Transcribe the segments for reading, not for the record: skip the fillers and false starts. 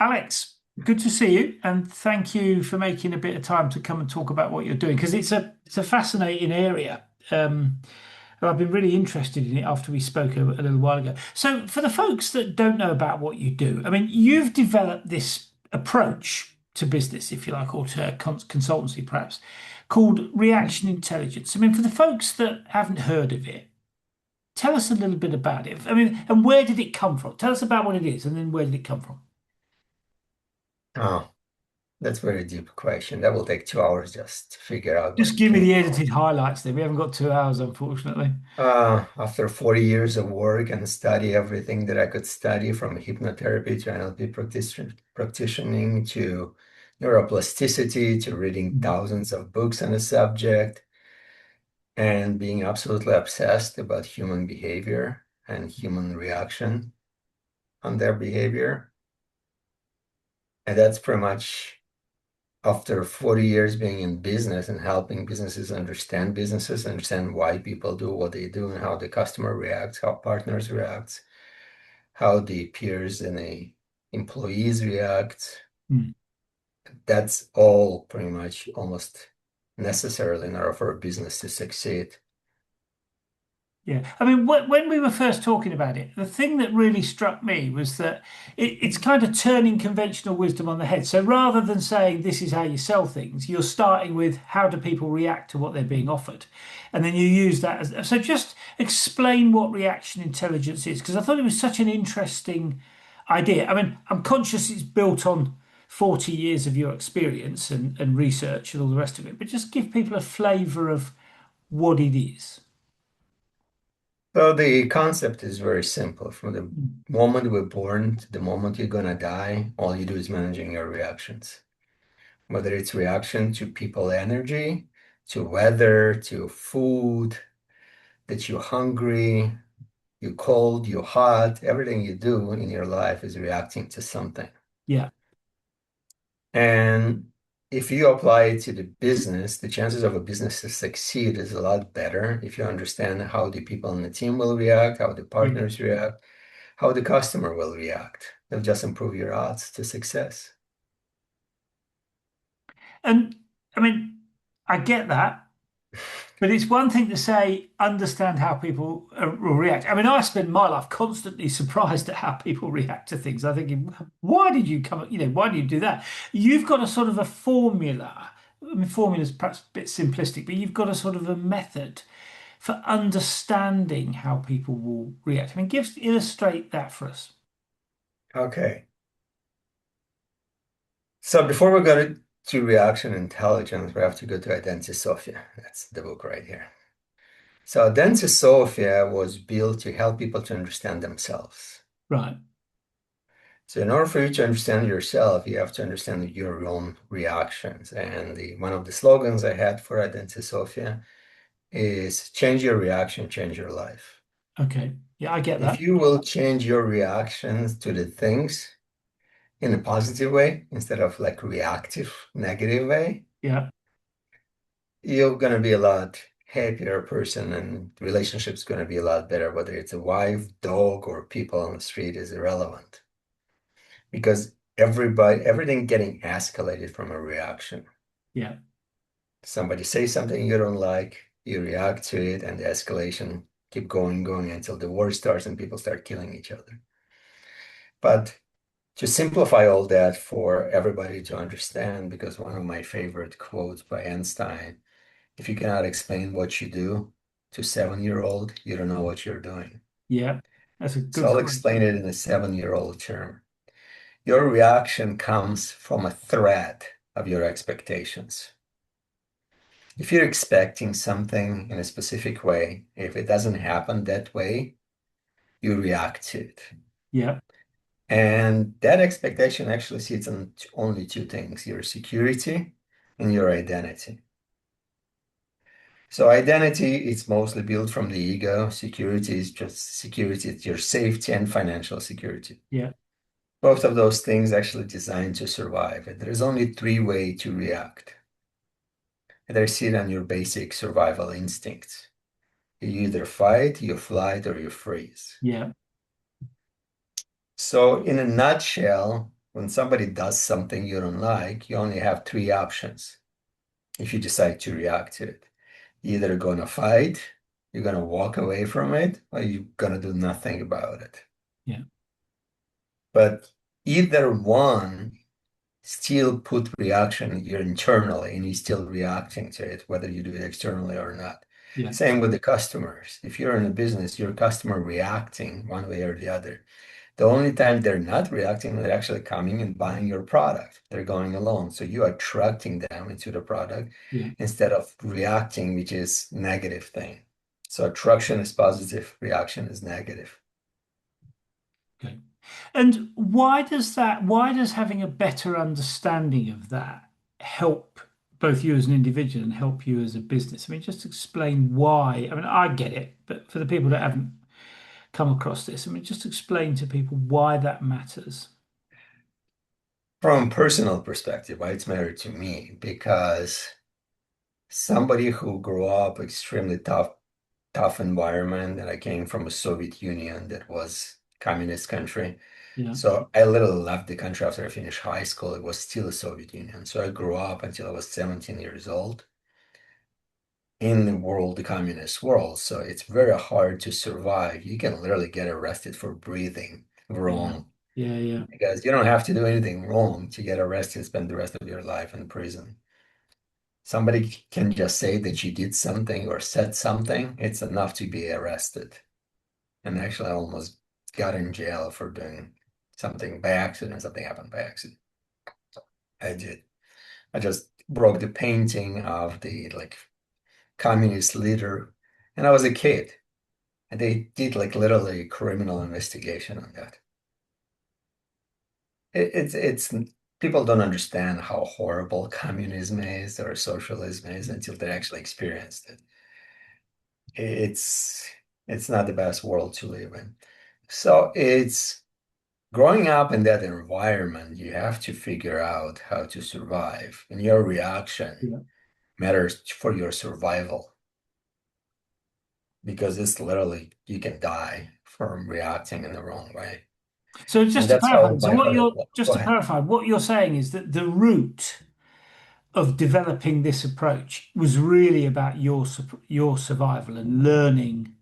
Alex, good to see you, and thank you for making a bit of time to come and talk about what you're doing because it's a fascinating area. And I've been really interested in it after we spoke a little while ago. So, for the folks that don't know about what you do, I mean, you've developed this approach to business, if you like, or to consultancy perhaps, called reaction intelligence. I mean, for the folks that haven't heard of it, tell us a little bit about it. I mean, and where did it come from? Tell us about what it is, and then where did it come from? Oh, that's a very deep question. That will take 2 hours just to figure out where Just it give me came the from. edited highlights then. We haven't got 2 hours, unfortunately. After 40 years of work and study everything that I could study from hypnotherapy to NLP practicing to neuroplasticity to reading Mm. thousands of books on the subject and being absolutely obsessed about human behavior and human reaction on their behavior. And that's pretty much after 40 years being in business and helping businesses, understand why people do what they do and how the customer reacts, how partners react, how the peers and the employees react. Mm. That's all pretty much almost necessarily in order for a business to succeed. Yeah. I mean, when we were first talking about it, the thing that really struck me was that it's kind of turning conventional wisdom on the head. So rather than saying this is how you sell things, you're starting with how do people react to what they're being offered? And then you use that as so just explain what reaction intelligence is, because I thought it was such an interesting idea. I mean, I'm conscious it's built on 40 years of your experience and research and all the rest of it, but just give people a flavor of what it is. So the concept is very simple. From the moment we're born to the moment you're gonna die, all you do is managing your reactions. Whether it's reaction to people energy, to weather, to food, that you're hungry, you're cold, you're hot, everything you do in your life is reacting to something. Yeah. And if you apply it to the business, the chances of a business to succeed is a lot better if you understand how the people in the team will react, how the Yeah. partners react, how the customer will react. It'll just improve your odds to success. And I mean, I get that, but it's one thing to say, understand how people will react. I mean, I spend my life constantly surprised at how people react to things. I'm thinking, why did you come, why do you do that? You've got a sort of a formula. I mean, formula's perhaps a bit simplistic, but you've got a sort of a method for understanding how people will react. I mean, illustrate that for us. Okay. So before we go to reaction intelligence, we have to go to Identity Sophia. That's the book right here. So Identity Sophia was built to help people to understand themselves. Right. So in order for you to understand yourself, you have to understand your own reactions. And one of the slogans I had for Identity Sophia is change your reaction, change your life. Okay. Yeah, I get If that. you will change your reactions to the things in a positive way instead of like reactive, negative way, Yeah. you're going to be a lot happier person and relationships going to be a lot better, whether it's a wife, dog, or people on the street is irrelevant because everything getting escalated from a reaction. Yeah. Somebody says something you don't like, you react to it, and the escalation keep going until the war starts and people start killing each other. But to simplify all that for everybody to understand, because one of my favorite quotes by Einstein, if you cannot explain what you do to 7-year-old, you don't know what you're doing. Yeah. That's a So good I'll quote. explain it in a 7-year-old term. Your reaction comes from a threat of your expectations. If you're expecting something in a specific way, if it doesn't happen that way, you react to it. Yeah. And that expectation actually sits on only two things, your security and your identity. So identity is mostly built from the ego. Security is just security, it's your safety and financial security. Yeah. Both of those things actually designed to survive. And there's only three ways to react. They sit on your basic survival instincts. You either fight, you flight, or you freeze. Yeah. So in a nutshell, when somebody does something you don't like, you only have three options if you decide to react to it. You're either going to fight, you're going to walk away from it, or you're going to do nothing about it. Yeah. But either one still put reaction here internally and you're still reacting to it, whether you do it externally or not. Yeah. Same with the customers. If you're in a business, your customer reacting one way or the other. The only time they're not reacting, they're actually coming and buying your product. They're going along. So you are attracting them into the product Yeah. instead of reacting, which is negative thing. So attraction is positive, reaction is negative. Okay. And why does having a better understanding of that help both you as an individual and help you as a business? I mean, just explain why. I mean, I get it, but for the people that haven't come across this, I mean, just explain to people why that matters. From a personal perspective, why it's mattered to me, because somebody who grew up extremely tough environment, and I came from a Soviet Union that was communist country. Yeah. So I literally left the country after I finished high school. It was still a Soviet Union. So I grew up until I was 17 years old in the world, the communist world. So it's very hard to survive. You can literally get arrested for breathing Yeah. wrong Yeah. Yeah. because you don't have to do anything wrong to get arrested, spend the rest of your life in prison. Somebody can just say that you did something or said something, it's enough to be arrested. And actually, I almost got in jail for doing something by accident. Something happened by accident. I did. I just broke the painting of the like communist leader, and I was a kid. And they did like literally criminal investigation on that. It's people don't understand how horrible communism is or socialism is until they actually experienced it. It's it's not the best world to live in. So it's growing up in that environment, you have to figure out how to survive, and your reaction Yeah. matters for your survival because it's literally you can die from reacting in the wrong way. So And just to that's clarify, how so my heart. Go ahead. what you're saying is that the root of developing this approach was really about your survival and learning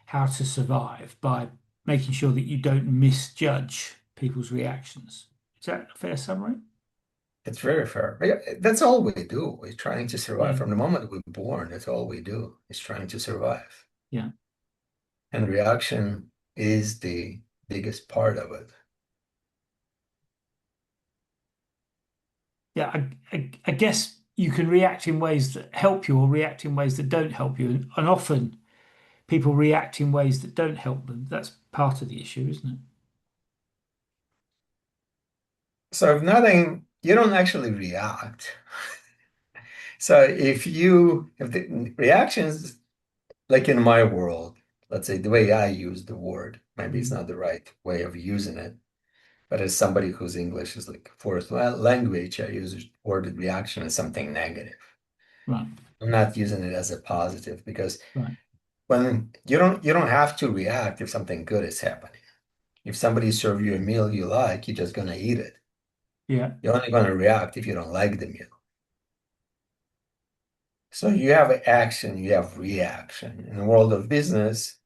how to survive by making sure that you don't misjudge people's reactions. Is that a fair summary? It's very fair. Yeah, that's all we do. We're trying to survive. Yeah. From the moment we're born, that's all we do is trying to survive. Yeah. And reaction is the biggest part of it. Yeah. I guess you can react in ways that help you or react in ways that don't help you. And often people react in ways that don't help them. That's part of the issue, isn't it? So if nothing, you don't actually react. So if the reactions, like in my world, let's say the way I use the word, maybe it's Mm. not the right way of using it, but as somebody whose English is like fourth language, I use the word reaction as something negative. Right. I'm not using it as a positive because Right. when you don't have to react if something good is happening. If somebody serve you a meal you like, you're just gonna eat it. Yeah. You're only gonna react if you don't like the meal. So you have action, you have reaction. In the world of business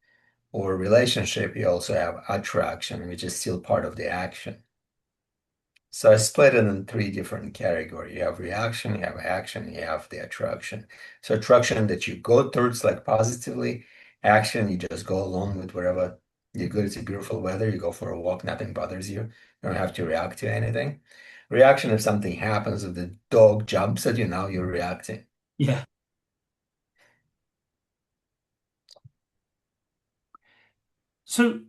or relationship, you also have attraction, which is still part of the action. So I split it in three different categories. You have reaction, you have action, you have the attraction. So attraction that you go towards like positively, action, you just go along with wherever you're good. It's a beautiful weather, you go for a walk, nothing bothers you. You don't have to react to anything. Reaction, if something happens, if the dog jumps at you, now you're reacting. Yeah. So,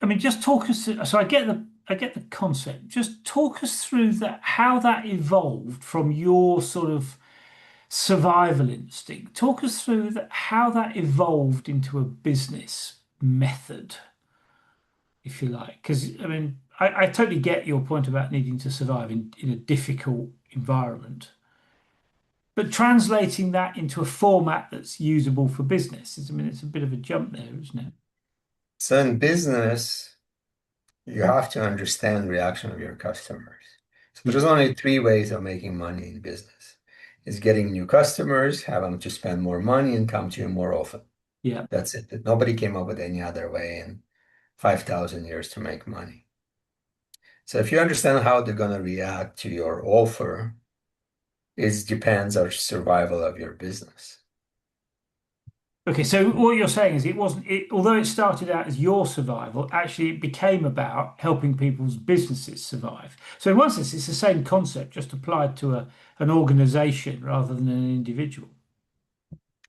I mean, just talk us through, so I get the concept. Just talk us through that, how that evolved from your sort of survival instinct. Talk us through that, how that evolved into a business method, if you like. Because, I mean, I totally get your point about needing to survive in a difficult environment. But translating that into a format that's usable for business is, I mean, it's a bit of a jump there, isn't it? So in business, You have to understand reaction of your customers. So Yeah. there's only three ways of making money in business. Is getting new customers, have them to spend more money and come to you more often. Yeah. That's it. Nobody came up with any other way in 5,000 years to make money. So if you understand how they're going to react to your offer, it depends on survival of your business. Okay, so what you're saying is it wasn't it, although it started out as your survival, actually it became about helping people's businesses survive. So in one sense, it's the same concept, just applied to an organization rather than an individual.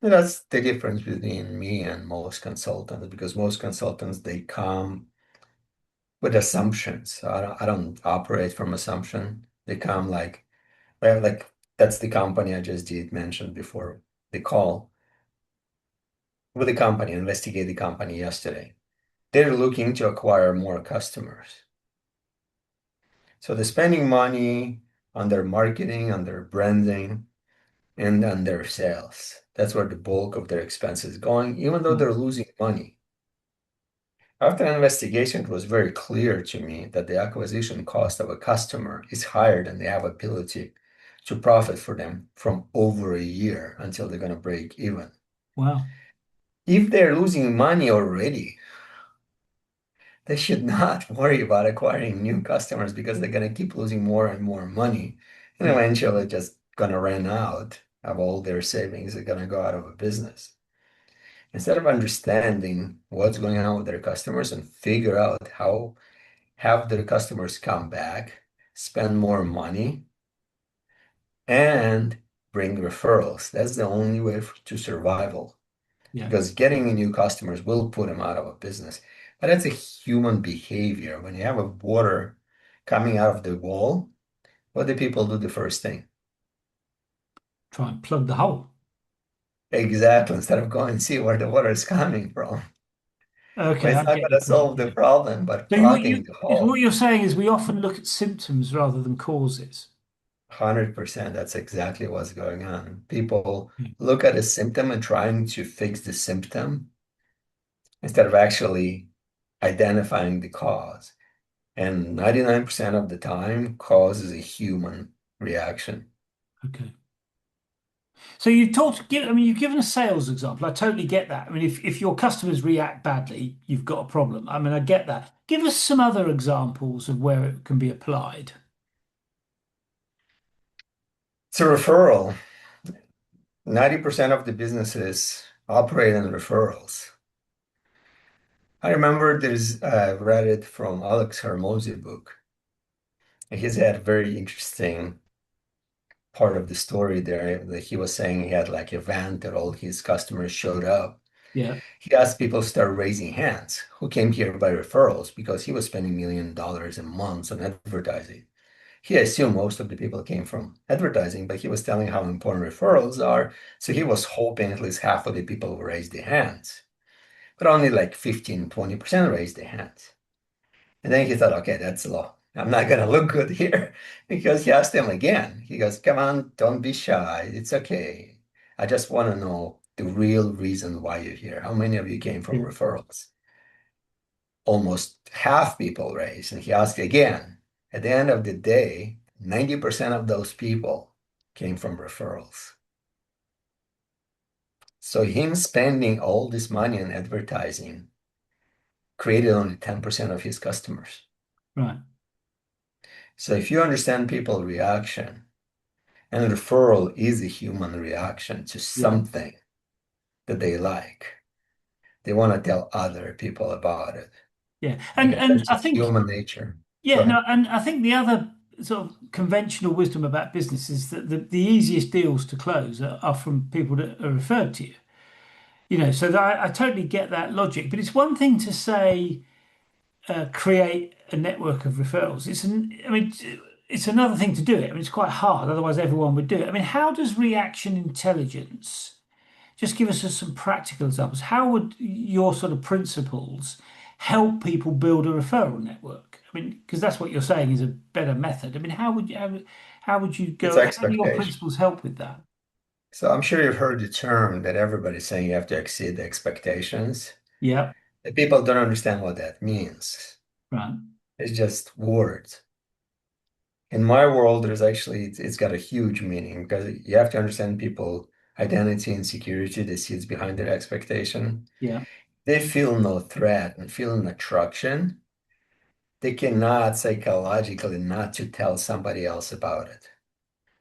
And that's the difference between me and most consultants, because most consultants, they come with assumptions. I don't operate from assumption. They come like, well, like that's the company I just did mention before the call with the company, investigate the company yesterday. They're looking to acquire more customers. So they're spending money on their marketing, on their branding, and on their sales. That's where the bulk of their expenses is going, even though Yeah. they're losing money. After an investigation, it was very clear to me that the acquisition cost of a customer is higher than they have ability to profit for them from over a year until they're going to break even. Wow. If they're losing money already, they should not worry about acquiring new customers because they're going to keep losing more and more money. And Yeah. eventually just going to run out of all their savings. They're going to go out of a business. Instead of understanding what's going on with their customers and figure out how have their customers come back, spend more money, and bring referrals. That's the only way to survival Yeah. because getting new customers will put them out of a business. But that's a human behavior. When you have a water coming out of the wall, what do people do the first thing? Try and plug the hole. Exactly. Instead of going and see where the water is coming from. Okay, Well, I it's not get going your to point. solve the problem, but So plugging the what hole. you're saying is we often look at symptoms rather than causes. 100%. That's exactly what's going on. People Yeah. look at a symptom and trying to fix the symptom instead of actually identifying the cause. And 99% of the time, cause is a human reaction. Okay. So you've I mean, you've given a sales example. I totally get that. I mean, if your customers react badly, you've got a problem. I mean, I get that. Give us some other examples of where it can be applied. It's a referral. 90% of the businesses operate on referrals. I remember there's read it from Alex Hermosi book. He's had a very interesting part of the story there that he was saying he had like a van that all his customers showed up. Yeah. He asked people to start raising hands who came here by referrals because he was spending $1 million a month on advertising. He assumed most of the people came from advertising, but he was telling how important referrals are. So he was hoping at least half of the people would raise their hands, but only like 15, 20% raised their hands. And then he thought, okay, that's low. I'm not going to look good here because he asked him again. He goes, come on, don't be shy. It's okay. I just want to know the real reason why you're here. How many of you came from Yeah. referrals? Almost half people raised. And he asked again. At the end of the day, 90% of those people came from referrals. So him spending all this money on advertising created only 10% of his customers. Right. So if you understand people reaction, and referral is a human reaction to Yeah. something that they like, they want to tell other people about it Yeah. because And that's I just think human nature. Go yeah, ahead. no, and I think the other sort of conventional wisdom about business is that the easiest deals to close are from people that are referred to you. You know, so that I totally get that logic, but it's one thing to say create a network of referrals. I mean, it's another thing to do it. I mean, it's quite hard. Otherwise, everyone would do it. I mean, how does reaction intelligence? Just give us some practical examples. How would your sort of principles help people build a referral network? I mean, because that's what you're saying is a better method. I mean, how would you It's go? How do your expectation. principles help with that? So I'm sure you've heard the term that everybody's saying you have to exceed the expectations. Yeah, The people don't understand what that means. right. It's just words. In my world, there's actually it's got a huge meaning because you have to understand people identity and security, the seeds behind their expectation. Yeah. They feel no threat and feel an attraction. They cannot psychologically not to tell somebody else about it.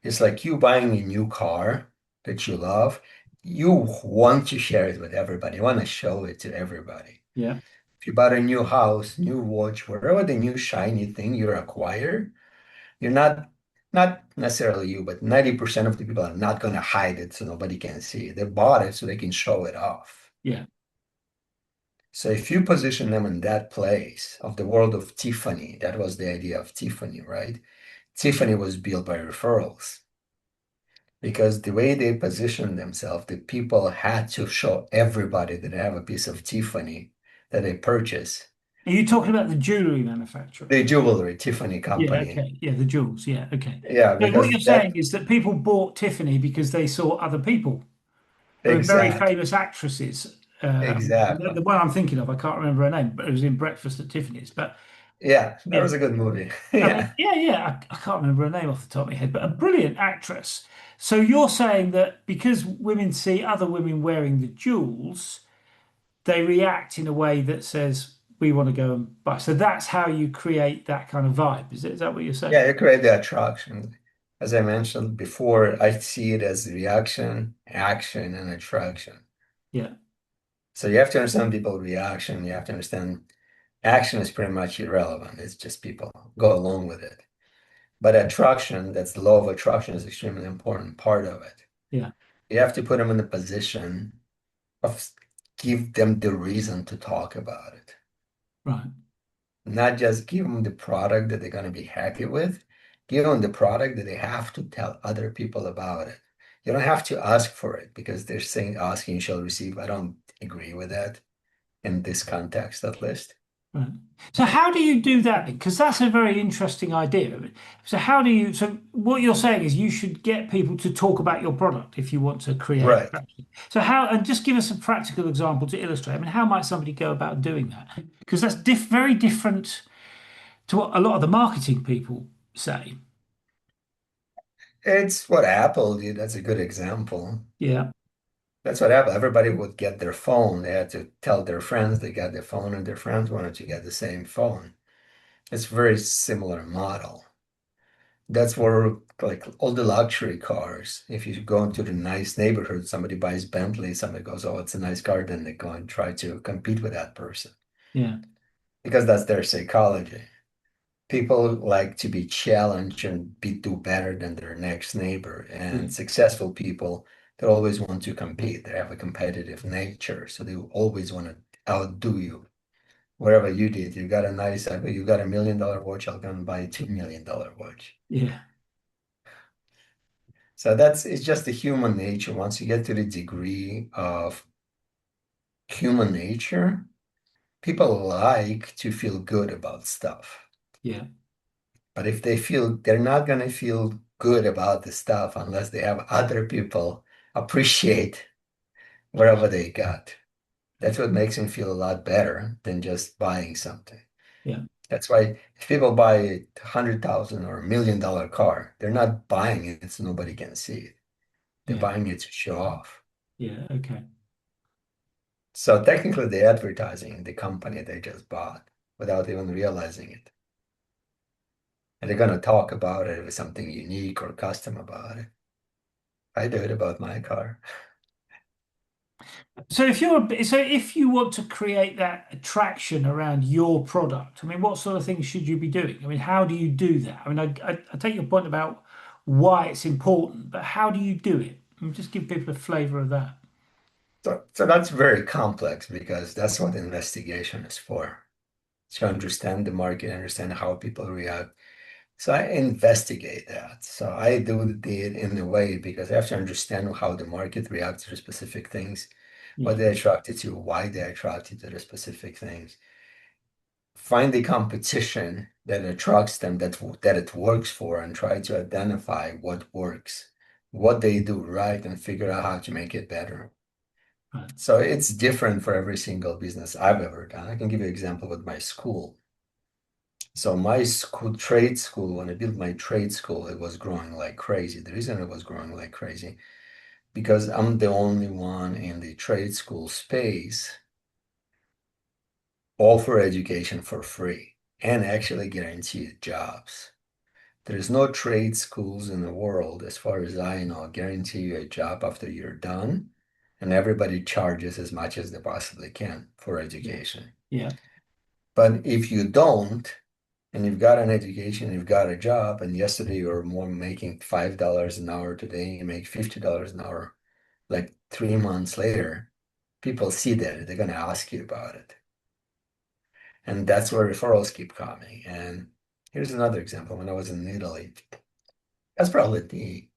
It's like you buying a new car that you love. You want to share it with everybody. You want to show it to everybody. Yeah. If you bought a new house, new watch, whatever the new shiny thing you acquire, you're not necessarily you, but 90% of the people are not going to hide it so nobody can see it. They bought it so they can show it off. Yeah. So if you position them in that place of the world of Tiffany, that was the idea of Tiffany, right? Tiffany was built by referrals because the way they positioned themselves, the people had to show everybody that they have a piece of Tiffany that they purchase. Are you talking about the jewelry manufacturer? The jewelry, Tiffany Yeah, company. okay. Yeah, the jewels. Yeah, okay. Yeah, So what because you're saying that is that people bought Tiffany because they saw other people. There were very exactly, famous actresses. The exactly. one I'm thinking of, I can't remember her name, but it was in Breakfast at Tiffany's. But Yeah, that yeah, was a good movie. I mean, Yeah. yeah, yeah, I can't remember her name off the top of my head, but a brilliant actress. So you're saying that because women see other women wearing the jewels, they react in a way that says, we want to go and buy. So that's how you create that kind of vibe. Is that what you're saying? Yeah, you create the attraction. As I mentioned before, I see it as reaction, action, and attraction. Yeah, So you have to understand people reaction. You have to understand action is pretty much irrelevant. It's just people go along with it. But attraction, that's the law of attraction, is extremely important part of it. yeah, You have to put them in a position of give them the reason to talk about it. right, Not just give them the product that they're going to be happy with, give them the product that they have to tell other people about it. You don't have to ask for it because they're saying asking shall receive. I don't agree with that in this context, at least. right. So how do you do that then? Because that's a very interesting idea. So how do you, so what you're saying is you should get people to talk about your product if you want to create Right. attraction. So how, and just give us a practical example to illustrate. I mean, how might somebody go about doing that? Because that's very different to what a lot of the marketing people say. It's what Apple did. That's a good example. Yeah, That's what Apple, everybody would get their phone. They had to tell their friends they got their phone, and their friends wanted to get the same phone. It's a very similar model. That's where like all the luxury cars, if you go into the nice neighborhood, somebody buys Bentley, somebody goes, oh, it's a nice car, then they go and try to compete with that person yeah, because that's their psychology. People like to be challenged and do better than their next neighbor. yeah, And successful people, they always want to compete. They have a competitive nature, so they always want to outdo you. Whatever you did, you got a nice, you got $1 million watch, I'll go and buy a $2 million watch. yeah, So that's it's just the human nature. Once you get to the degree of human nature, people like to feel good about stuff. yeah, But if they feel they're not going to feel good about the stuff unless they have other people appreciate whatever they got. That's what makes them feel a lot better than just buying something. yeah, That's why if people buy a 100,000 or $1 million car, they're not buying it so nobody can see it. They're yeah, buying it to show off. yeah. Okay. So technically, they're advertising the company they just bought without even realizing it. And they're going to talk about it with something unique or custom about it. I do it about my car. So if you want to create that attraction around your product, I mean, what sort of things should you be doing? I mean, how do you do that? I mean, I take your point about why it's important, but how do you do it? I mean, just give people a flavor of that. So that's very complex because that's what investigation is for. To understand the market, understand how people react. So I investigate that. So I do it in a way because I have to understand how the market reacts to specific things, what Yeah, they're attracted to, why they're attracted to the specific things. Find the competition that attracts them, that it works for, and try to identify what works, what they do right, and figure out how to make it better. right. So it's different for every single business I've ever done. I can give you an example with my school. So my school, trade school, when I built my trade school, it was growing like crazy. The reason it was growing like crazy, because I'm the only one in the trade school space offer education for free and actually guaranteed jobs. There's no trade schools in the world, as far as I know, guarantee you a job after you're done, and everybody charges as much as they possibly can for Yeah. education. Yeah. But if you don't, and you've got an education, you've got a job, and yesterday you were more making $5 an hour, today you make $50 an hour, like 3 months later, people see that, they're going to ask you about it. And that's where referrals keep coming. And here's another example. When I was in Italy, that's probably the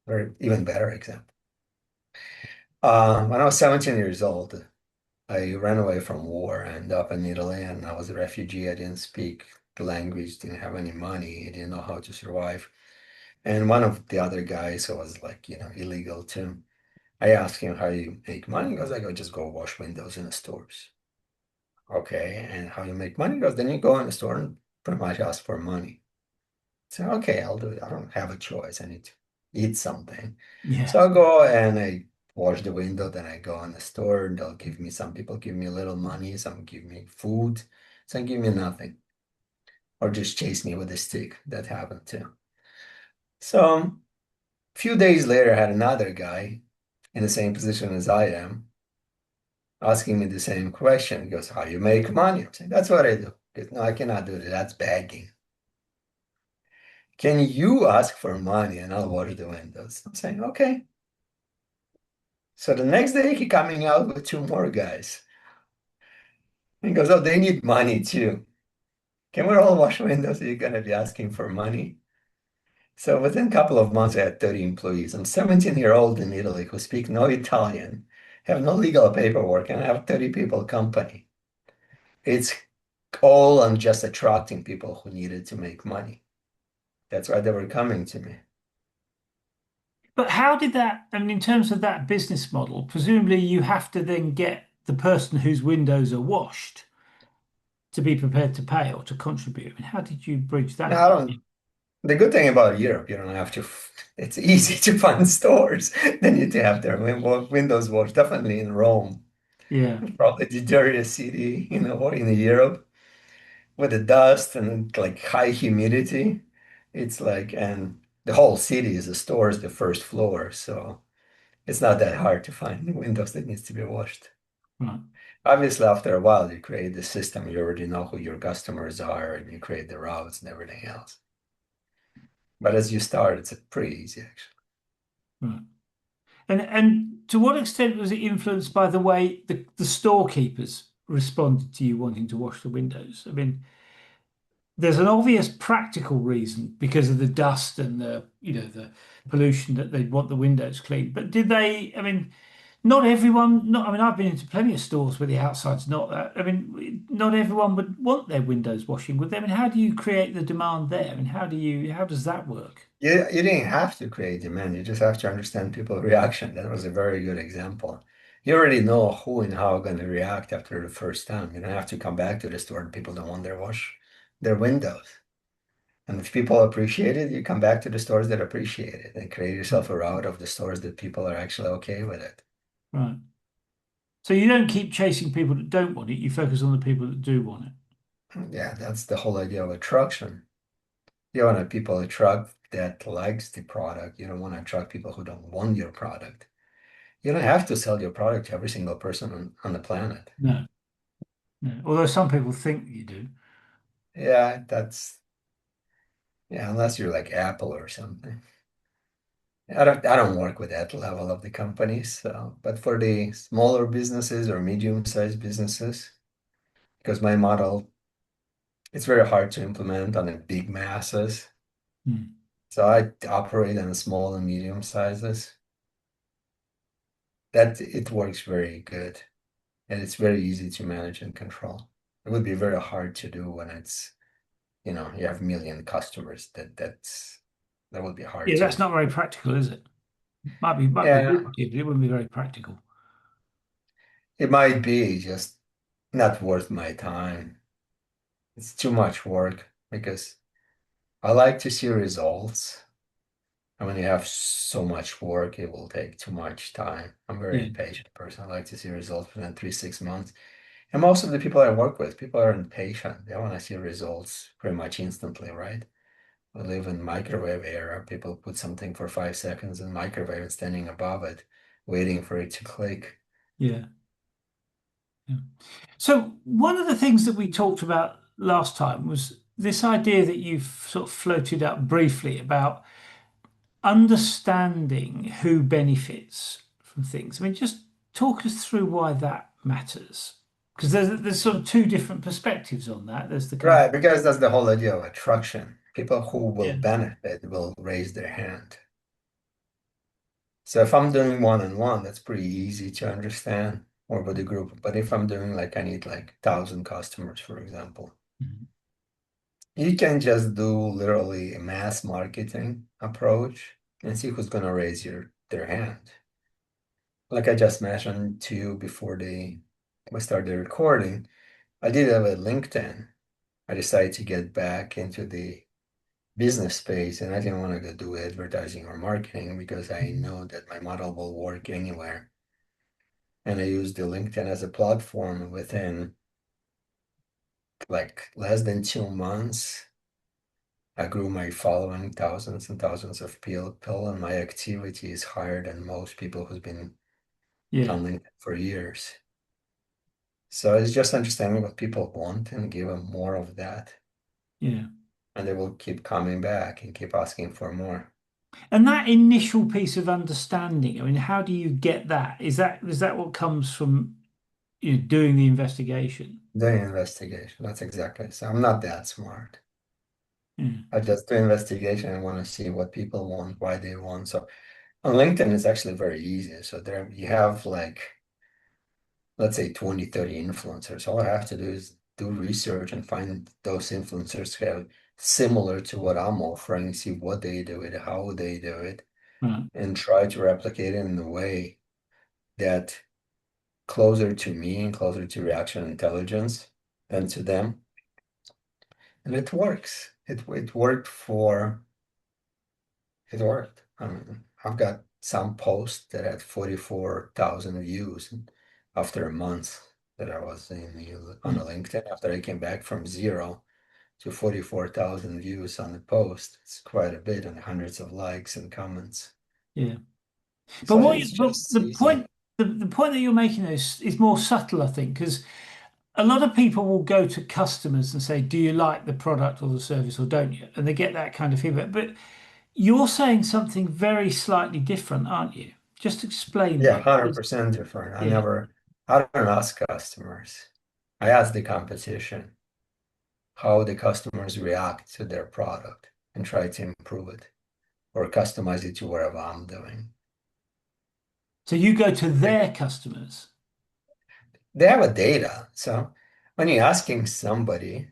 very even better example. When I was 17 years old, I ran away from war and ended up in Italy, and I was a refugee. I didn't speak the language, didn't have any money, I didn't know how to survive. And one of the other guys who was like, illegal too. I asked him how you make money. He goes, like, I just go wash windows in the stores. Okay, and how you make money? He goes, then you go in the store and pretty much ask for money. So, okay, I'll do it. I don't have a choice. I need to eat something. Yeah. So I'll go and I wash the window, then I go in the store and they'll give me, some people give me a little money, some give me food, some give me nothing, or just chase me with a stick. That happened too. So a few days later, I had another guy in the same position as I am asking me the same question. He goes, how you make money? I'm saying, that's what I do. He goes, no, I cannot do that. That's begging. Can you ask for money and I'll wash the windows? I'm saying, okay. So the next day he coming out with two more guys. He goes, oh, they need money too. Can we all wash windows? You're gonna be asking for money. So within a couple of months, I had 30 employees. I'm 17-year-old in Italy who speak no Italian, have no legal paperwork, and I have 30 people company. It's all on just attracting people who needed to make money. That's why they were coming to me. But how did that, I mean, in terms of that business model, presumably you have to then get the person whose windows are washed to be prepared to pay or to contribute. I mean, how did you bridge that? Now, I don't, the good thing about Europe, you don't have to, it's easy to find stores. They need to have their windows washed, definitely in Rome, Yeah. probably the dirtiest city, in Europe, with the dust and like high humidity. It's like, and the whole city is a store, is the first floor. So it's not that hard to find windows that needs to be washed. Right. Obviously, after a while, you create the system, you already know who your customers are, and you create the routes and everything else. But as you start, it's pretty easy, actually. Right. And to what extent was it influenced by the way the storekeepers responded to you wanting to wash the windows? I mean, there's an obvious practical reason because of the dust and the pollution that they'd want the windows clean. But did they, I mean, not everyone, not, I mean, I've been into plenty of stores where the outside's not that. I mean, not everyone would want their windows washing, would they? I mean, how do you create the demand there? I mean, how does that work? You didn't have to create demand, you just have to understand people's reaction. That was a very good example. You already know who and how going to react after the first time. You don't have to come back to the store and people don't want their windows. And if people appreciate it, you come back to the stores that appreciate it and create yourself a route of the stores that people are actually okay with it. Right. So you don't keep chasing people that don't want it, you focus on the people that do want it. Yeah, that's the whole idea of attraction. You want to people attract that likes the product. You don't want to attract people who don't want your product. You don't have to sell your product to every single person on the planet. No, no. Although some people think you do. Yeah, unless you're like Apple or something. I don't work with that level of the companies. So, but for the smaller businesses or medium-sized businesses, because my model, it's very hard to implement on the big masses. Hmm. So I operate on the small and medium sizes. That it works very good and it's very easy to manage and control. It would be very hard to do when you have million customers. That would be hard Yeah, to. that's not very practical, is it? Might be Yeah, lucrative, but it wouldn't be very practical. it might be just not worth my time. It's too much work. because I like to see results. And when you have so much work, it will take too much time. I'm a very Yeah. impatient person. I like to see results within 3, 6 months. And most of the people I work with, people are impatient. They want to see results pretty much instantly, right? We live in microwave era. People put something for 5 seconds in microwave and standing above it, waiting for it to click. Yeah. Yeah. So one of the things that we talked about last time was this idea that you've sort of floated up briefly about understanding who benefits from things. I mean, just talk us through why that matters. Because there's sort of two different perspectives on that. There's the kind of, Right, because that's the whole idea of attraction. People who will yeah, benefit will raise their hand. So if I'm doing one-on-one, that's pretty easy to understand or with a group. But if I'm doing like I need like 1,000 customers, for example, Mhm. you can just do literally a mass marketing approach and see who's gonna raise their hand. Like I just mentioned to you before we started recording, I did have a LinkedIn. I decided to get back into the business space and I didn't want to go do advertising or marketing because I know that my model will work anywhere. And I used the LinkedIn as a platform within like less than 2 months. I grew my following thousands and thousands of people, and my activity is higher than most people who's been yeah, on LinkedIn for years. So it's just understanding what people want and give them more of that, yeah. and they will keep coming back and keep asking for more. And that initial piece of understanding, I mean, how do you get that? Is that what comes from doing the investigation? Doing investigation, that's exactly. So I'm not that smart. Yeah, I just do investigation and want to see what people want, why they want. So on LinkedIn, it's actually very easy. So there you have like, let's say 20, 30 influencers. All I have to do is do research and find those influencers who are similar to what I'm offering, see what they do it, how they do it, right. and try to replicate it in a way that closer to me and closer to reaction intelligence than to them. And it works. It worked for It worked. I mean, I've got some posts that had 44,000 views after a month that I was on a Mm. LinkedIn. After I came back from zero to 44,000 views on the post, it's quite a bit and hundreds of likes and comments. Yeah. But So what it's but just the easy. point the point that you're making is more subtle, I think, because a lot of people will go to customers and say, "Do you like the product or the service, or don't you?" And they get that kind of feedback. But you're saying something very slightly different, aren't you? Just explain Yeah, that. 100% different. Yeah. I don't ask customers. I ask the competition how the customers react to their product and try to improve it or customize it to whatever I'm doing. So you go to their customers. They have a data. So when you're asking somebody,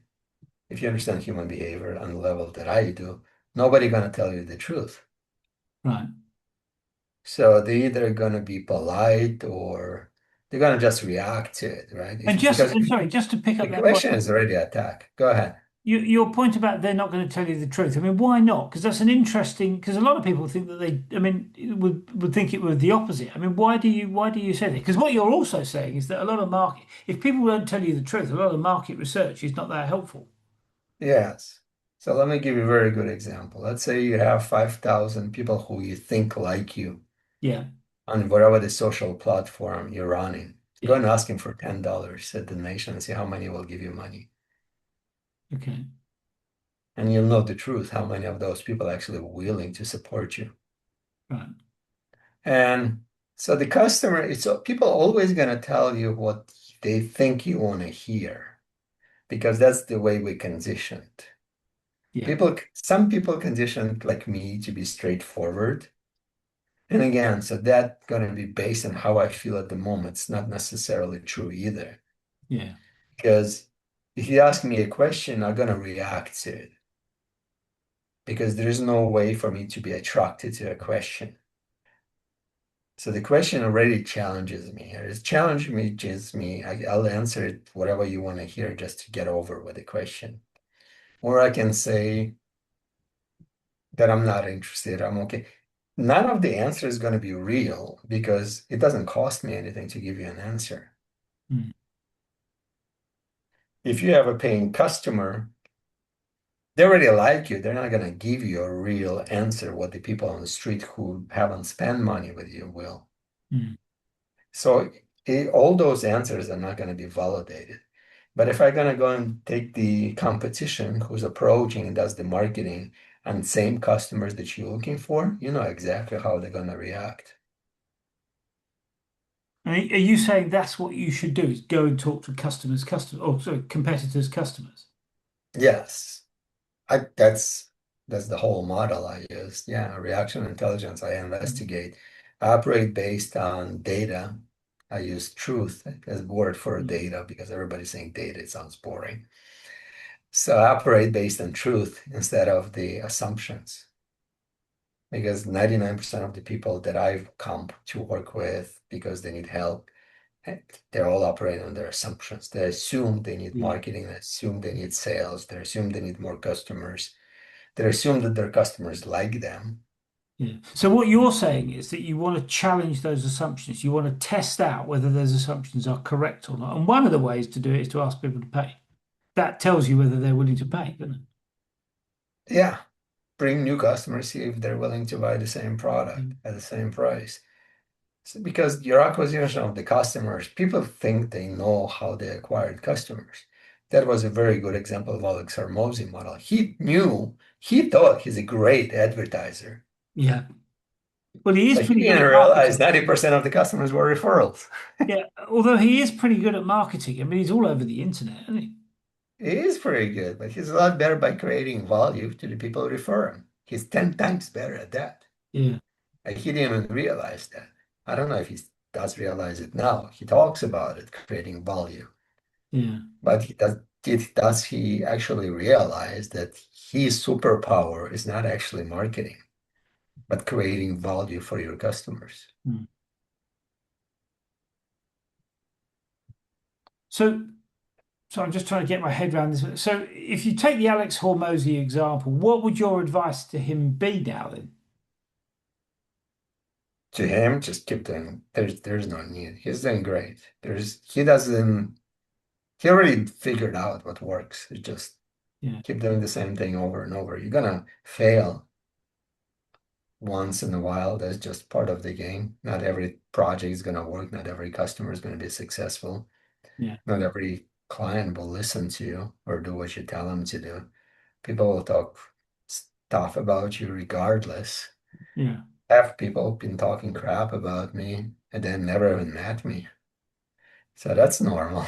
if you understand human behavior on the level that I do, nobody gonna tell you the truth. Right. So they're either gonna be polite or they're gonna just react to it, right? And Because and sorry, just to pick up the that point. question is already attack. Go ahead. Your point about they're not going to tell you the truth. I mean, why not? Because that's an interesting. Because a lot of people think that they. I mean, would think it was the opposite. I mean, why do you say that? Because what you're also saying is that a lot of market. If people don't tell you the truth, a lot of market research is not that helpful. Yes. So let me give you a very good example. Let's say you have 5,000 people who you think like you Yeah. on whatever the social platform you're running. Go Yeah. and ask him for $10 at the donation and see how many will give you money. Okay. And you'll know the truth, how many of those people are actually willing to support you. Right. And so the customer, it's people always going to tell you what they think you want to hear because that's the way we conditioned. Yeah. Some people conditioned like me to be straightforward. And again, so that's going to be based on how I feel at the moment. It's not necessarily true either. Yeah. Because if you ask me a question, I'm going to react to it because there's no way for me to be attracted to a question. So the question already challenges me. It challenges me. I'll answer it whatever you want to hear just to get over with the question. or I can say that I'm not interested, I'm okay. None of the answer is going to be real because it doesn't cost me anything to give you an answer. Mm, If you have a paying customer, they already like you. They're not going to give you a real answer what the people on the street who haven't spent money with you will. mm, So all those answers are not going to be validated. But if I'm going to go and take the competition who's approaching and does the marketing and same customers that you're looking for, you know exactly how they're going to react. And are you saying that's what you should do? Is go and talk to customers, or sorry, competitors' customers? Yes, that's the whole model I use. Yeah, reaction intelligence. I Mm, investigate. I operate based on data. I use truth as a word for mm, data because everybody's saying data. It sounds boring. So I operate based on truth instead of the assumptions. Because 99% of the people that I've come to work with because they need help, they're all operating on their assumptions. They assume they need yeah, marketing, they assume they need sales, they assume they need more customers, they assume that their customers like them. yeah. So what you're saying is that you want to challenge those assumptions. You want to test out whether those assumptions are correct or not. And one of the ways to do it is to ask people to pay. That tells you whether they're willing to pay, doesn't it? Yeah, bring new customers, see if they're willing to buy the same product Mm, at the same price. So because your acquisition of the customers, people think they know how they acquired customers. That was a very good example of Alex Hormozy model. He thought he's a great advertiser, yeah. Well, he is but he pretty good didn't at realize marketing. 90% of the customers were referrals. Yeah, although he is pretty good at marketing. I mean, he's all over the internet, isn't he? He is pretty good, but he's a lot better by creating value to the people who refer him. He's 10 times better at that. Yeah, And he didn't even realize that. I don't know if he does realize it now. He talks about it, creating value. yeah, But does he actually realize that his superpower is not actually marketing, but creating value for your customers? mm. So, so I'm just trying to get my head around this. So, if you take the Alex Hormozy example, what would your advice to him be now then? To him, just keep doing. There's no need. He's doing great. He doesn't he already figured out what works. It's just Yeah, keep doing the same thing over and over. You're gonna fail once in a while. That's just part of the game. Not every project is gonna work. Not every customer is gonna be successful. yeah, Not every client will listen to you or do what you tell them to do. People will talk stuff about you regardless. yeah, Half people been talking crap about me and then never even met me. So that's normal.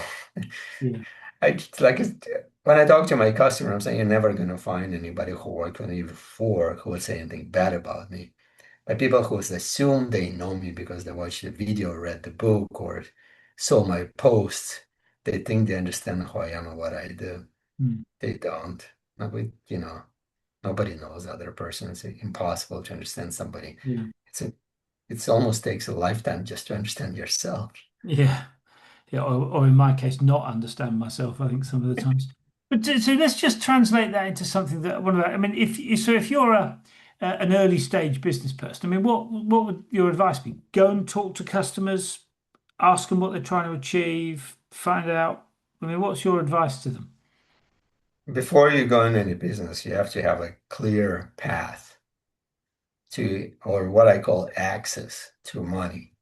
yeah, I just like when I talk to my customer, I'm saying you're never gonna find anybody who worked with me before who would say anything bad about me. But people who assume they know me because they watched the video, read the book, or saw my posts, they think they understand who I am and what I do. mm, They don't. Nobody knows the other person. It's impossible to understand somebody. yeah, It's a, it's almost takes a lifetime just to understand yourself. yeah, yeah. Or in my case, not understand myself. I think some of the times. But so let's just translate that into something that what about? I mean, if you're an early stage business person, I mean, what would your advice be? Go and talk to customers, ask them what they're trying to achieve, find out. I mean, what's your advice to them? Before you go into any business, you have to have a clear path to, or what I call access to money.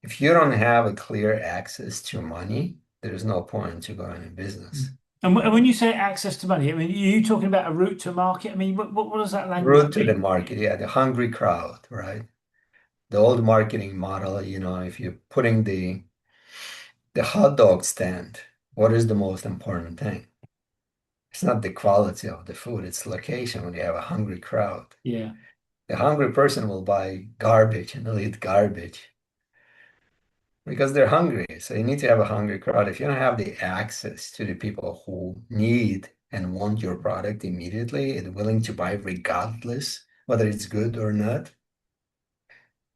If you don't have a clear access to money, there's no point to go into business. And when you say access to money, I mean, are you talking about a route to market? I mean, what does that language Route to the mean? market, yeah, the hungry crowd, right? The old marketing model, if you're putting the hot dog stand, what is the most important thing? It's not the quality of the food, it's location when you have a hungry crowd. Yeah, The hungry person will buy garbage and they'll eat garbage because they're hungry. So you need to have a hungry crowd. If you don't have the access to the people who need and want your product immediately and willing to buy regardless whether it's good or not,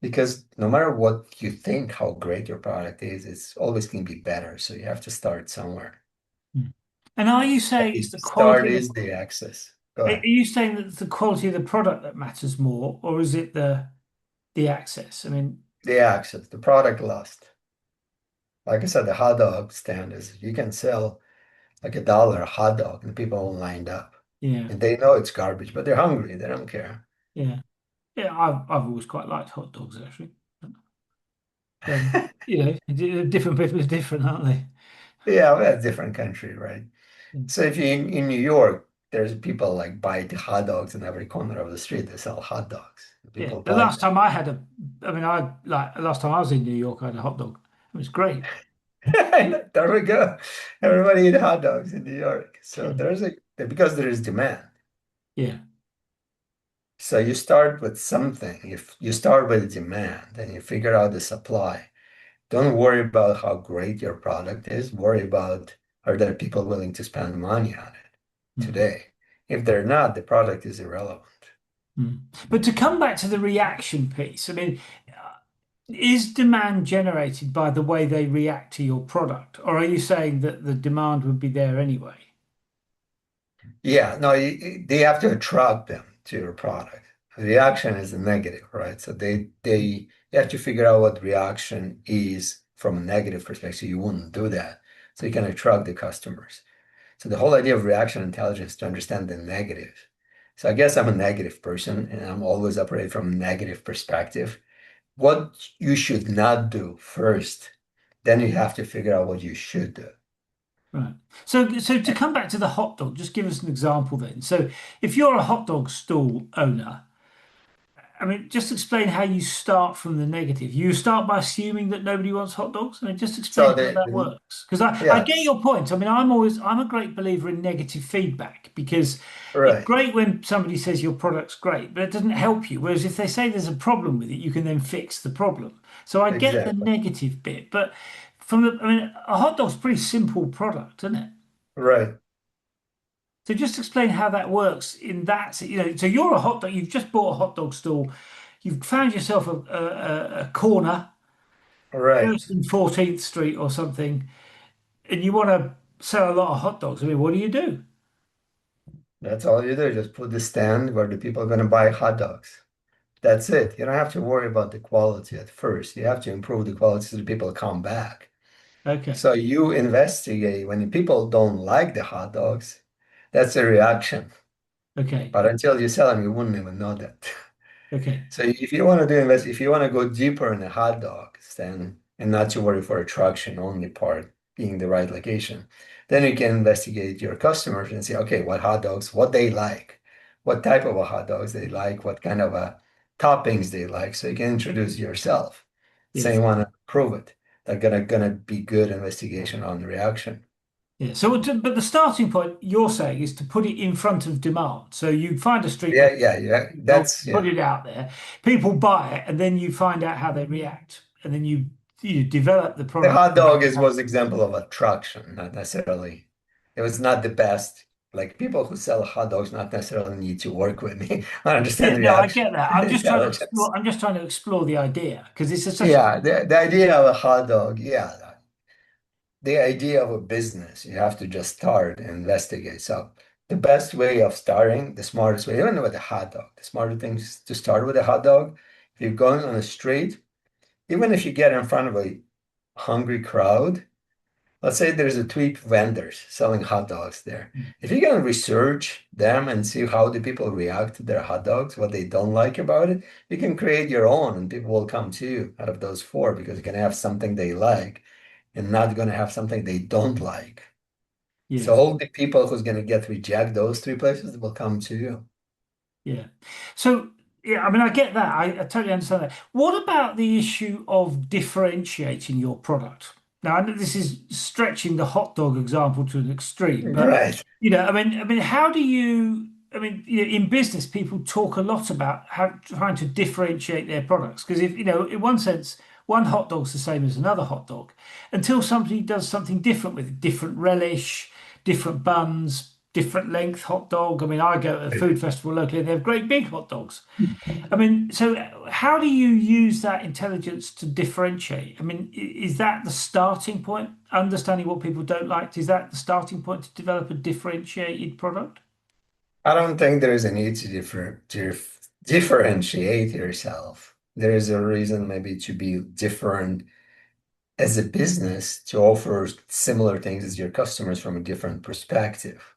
because no matter what you think how great your product is, it's always going to be better. So you have to start somewhere. mm. And are you saying The it's the quality start of is the access. Go are ahead. you saying that it's the quality of the product that matters more, or is it the access? I mean, The access, the product lost. Like I said, the hot dog stand is you can sell like $1 a hot dog and people all lined up. yeah, And they know it's garbage, but they're hungry. They don't care. yeah, yeah. I've always quite liked hot dogs actually. You know, different people are different, aren't they? Yeah, we're a different country, right? Yeah. So if you in New York, there's people like buy the hot dogs in every corner of the street. They sell hot dogs. Yeah. People The buy last them. time I had a, I mean, I like the last time I was in New York, I had a hot dog. It was great. There we go. Everybody eat hot dogs in New York. So Yeah. there's a because there is demand. Yeah. So you start with something. If you start with demand and you figure out the supply, don't worry about how great your product is. Worry about are there people willing to spend money on it Mm. today? If they're not, the product is irrelevant. Mm. But to come back to the reaction piece, I mean, is demand generated by the way they react to your product, or are you saying that the demand would be there anyway? Yeah, no, they have to attract them to your product. Reaction is a negative, right? So they you have to figure out what reaction is from a negative perspective. You wouldn't do that. So you can attract the customers. So the whole idea of reaction intelligence is to understand the negative. So I guess I'm a negative person and I'm always operating from a negative perspective. What you should not do first, then you have to figure out what you should do. Right. So to come back to the hot dog, just give us an example then. So if you're a hot dog stall owner, I mean, just explain how you start from the negative. You start by assuming that nobody wants hot dogs. I mean, just So explain how that works. Because I get yes, your point. I mean, I'm a great believer in negative feedback because it's right, great when somebody says your product's great, but it doesn't help you. Whereas if they say there's a problem with it, you can then fix the problem. So I get the exactly, negative bit, but I mean, a hot dog's a pretty simple product, isn't it? right. So just explain how that works in that, you know, so you're a hot dog, you've just bought a hot dog stall, you've found yourself a corner, Right. First and 14th Street or something, and you want to sell a lot of hot dogs. I mean, what do you do? That's all you do. Just put the stand where the people are going to buy hot dogs. That's it. You don't have to worry about the quality at first. You have to improve the quality so the people come back. Okay, So you investigate when the people don't like the hot dogs, that's a reaction. okay, But until you sell them, you wouldn't even know that. okay. So if you want to if you want to go deeper in the hot dogs, then and not to worry for attraction only part being the right location, then you can investigate your customers and say, okay, what hot dogs, what they like, what type of a hot dogs they like, what kind of a toppings they like. So you can introduce yourself. So Yes. you want to prove it. That's gonna be good investigation on the reaction. Yeah. But the starting point you're saying is to put it in front of demand. So you find a street Yeah, vendor, yeah, yeah. you'll That's put yeah. it out there, people buy it, and then you find out how they react, and then you develop the The product. hot dog is was example of attraction, not necessarily. It was not the best. Like people who sell hot dogs not necessarily need to work with me. I understand Yeah, no, I reaction get that. intelligence. I'm just trying to explore the idea because such a Yeah, the idea of a hot dog, yeah, the idea of a business, you have to just start and investigate. So the best way of starting, the smartest way, even with a hot dog, the smarter thing is to start with a hot dog. If you're going on the street, even if you get in front of a hungry crowd, let's say there's a tweet vendors selling hot dogs there. If you can research them and see how the people react to their hot dogs, what they don't like about it, you can create your own and people will come to you out of those four because you can have something they like and not going to have something they don't like. So yes. all the people who's going to get reject those three places will come to you. Yeah. So, yeah, I mean, I get that. I totally understand that. What about the issue of differentiating your product? Now, I know this is stretching the hot dog example to an extreme, but Right. I mean, how do you? I mean, in business, people talk a lot about how trying to differentiate their products because if in one sense, one hot dog's the same as another hot dog until somebody does something different with it, different relish, different buns. different length hot dog. I mean, I go to a food festival locally and they have great big hot dogs. I mean, so how do you use that intelligence to differentiate? I mean, is that the starting point? Understanding what people don't like, is that the starting point to develop a differentiated product? I don't think there is a need to differentiate yourself. There is a reason maybe to be different as a business to offer similar things as your customers from a different perspective.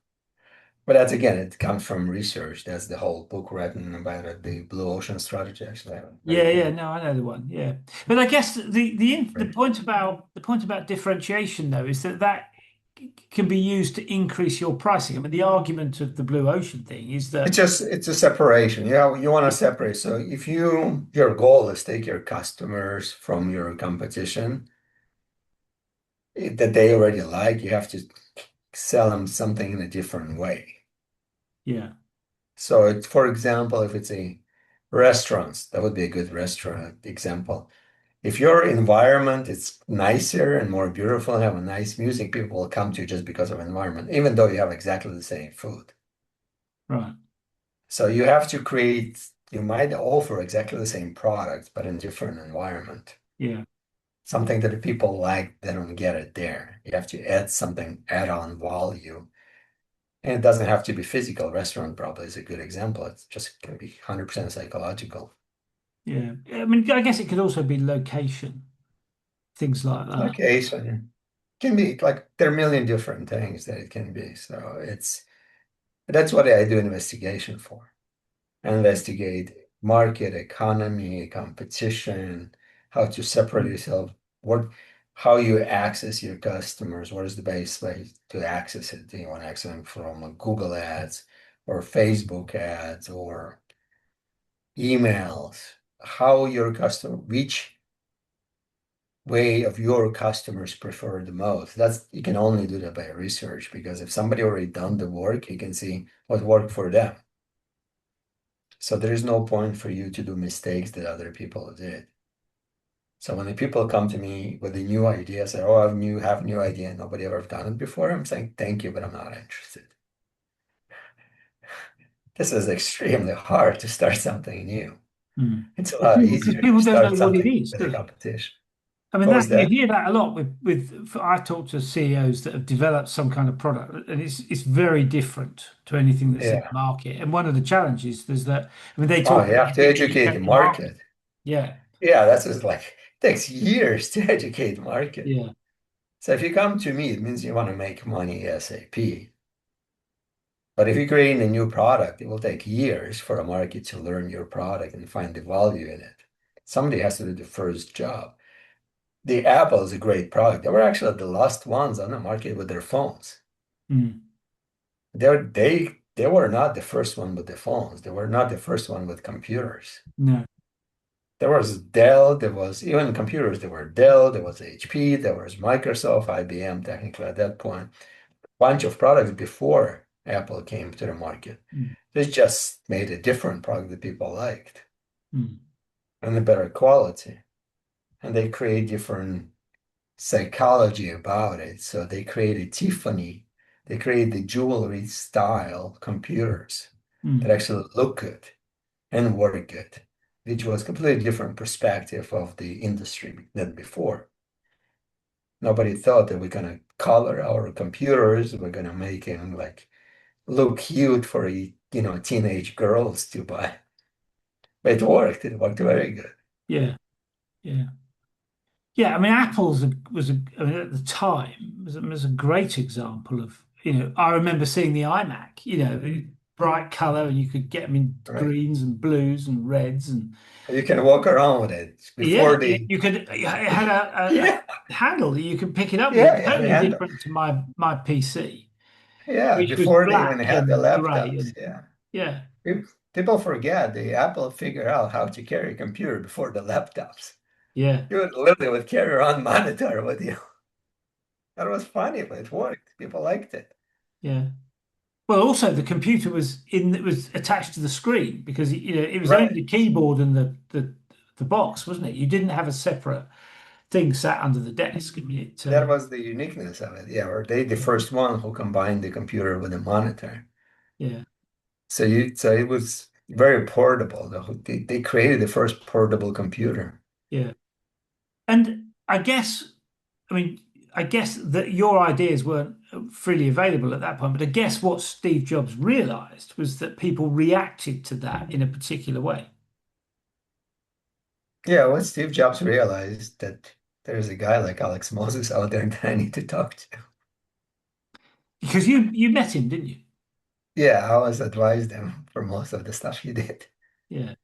But that's again, it comes from research. That's the whole book written about it, the blue ocean strategy. Actually, a very Yeah, yeah, good. no, I know the one. Yeah, but I guess the Right. point about differentiation though is that can be used to increase your pricing. I mean, the argument of the blue ocean thing is It's that just it's a separation. Yeah, you want to separate. So if your goal is take your customers from your competition that they already like, you have to sell them something in a different way. yeah, So it's, for example, if it's a restaurants, that would be a good restaurant example. If your environment is nicer and more beautiful and have a nice music, people will come to you just because of environment, even though you have exactly the same food. right, So you have to create, you might offer exactly the same product, but in different environment. yeah, Something that the people like, they don't get it there. You have to add something, add on value. And it doesn't have to be physical. Restaurant probably is a good example. It's just going to be 100% psychological. yeah. I mean, I guess it could also be location, things like that. Location can be like there are a million different things that it can be. So it's that's what I do investigation for. I investigate market, economy, competition, how to separate Mm, yourself, what how you access your customers, what is the best way to access it? Do you want to access them from Google ads or Facebook ads or emails? How your customer, which way of your customers prefer the most. That's you can only do that by research because if somebody already done the work, you can see what worked for them. So there is no point for you to do mistakes that other people did. So when the people come to me with a new idea, say, "Oh, have new idea, nobody ever done it before," I'm saying, "Thank you, but I'm not interested." This is extremely hard to start something new. mm. It's a lot Because easier to people don't know start what it something is, with a do they? competition. I mean, What was that you that? hear that a lot I talk to CEOs that have developed some kind of product, and it's very different to anything that's in the Yeah. market. And one of the challenges is that I mean, they Oh, talk you about have you to got to educate the educate the market. market. Yeah, Yeah, that's just like it takes years to educate market. yeah, So if you come to me, it means you want to make money ASAP. But if you're creating a new product, it will take years for a market to learn your product and find the value in it. Somebody has to do the first job. The Apple is a great product. They were actually the last ones on the market with their phones. mm, They were not the first one with the phones. They were not the first one with computers. no, There was Dell, there was even computers, there were Dell, there was HP, there was Microsoft, IBM, technically at that point. Bunch of products before Apple came to the market. mm, They just made a different product that people liked mm, and a better quality. And they create different psychology about it. So they created Tiffany, they created the jewelry style computers that mm, actually look good and work good, which was completely different perspective of the industry than before. Nobody thought that we're gonna color our computers, we're gonna make them like look cute for teenage girls to buy. But it worked. It worked very good. yeah, yeah, yeah. I mean, I mean, at the time was a great example of I remember seeing the iMac, bright color, and you could get them in Right. greens and blues and reds and You can walk around with it before yeah, the you could. It had yeah, a handle that you could pick it up with. It yeah, was yeah, the totally handle. different to my PC, Yeah, which was before they even black had the and grey laptops. and Yeah. yeah, People forget the Apple figured out how to carry a computer before the laptops. yeah, You would literally would carry around monitor with you. That was funny, but it worked. People liked it. yeah. Well, also the computer it was attached to the screen because it was only Right. the keyboard and the box, wasn't it? You didn't have a separate. thing sat under the desk. I mean, That was the uniqueness of it. Yeah, or they the first one who combined the computer with the monitor. yeah, So it was very portable. They created the first portable computer. yeah. And I mean, I guess that your ideas weren't freely available at that point, but I guess what Steve Jobs realized was that people reacted to that in a particular way. Yeah, when Steve Jobs realized that there's a guy like Alex Moses out there that I need to talk to. Because you met him, didn't you? Yeah, I was advised him for most of the stuff he did. Yeah.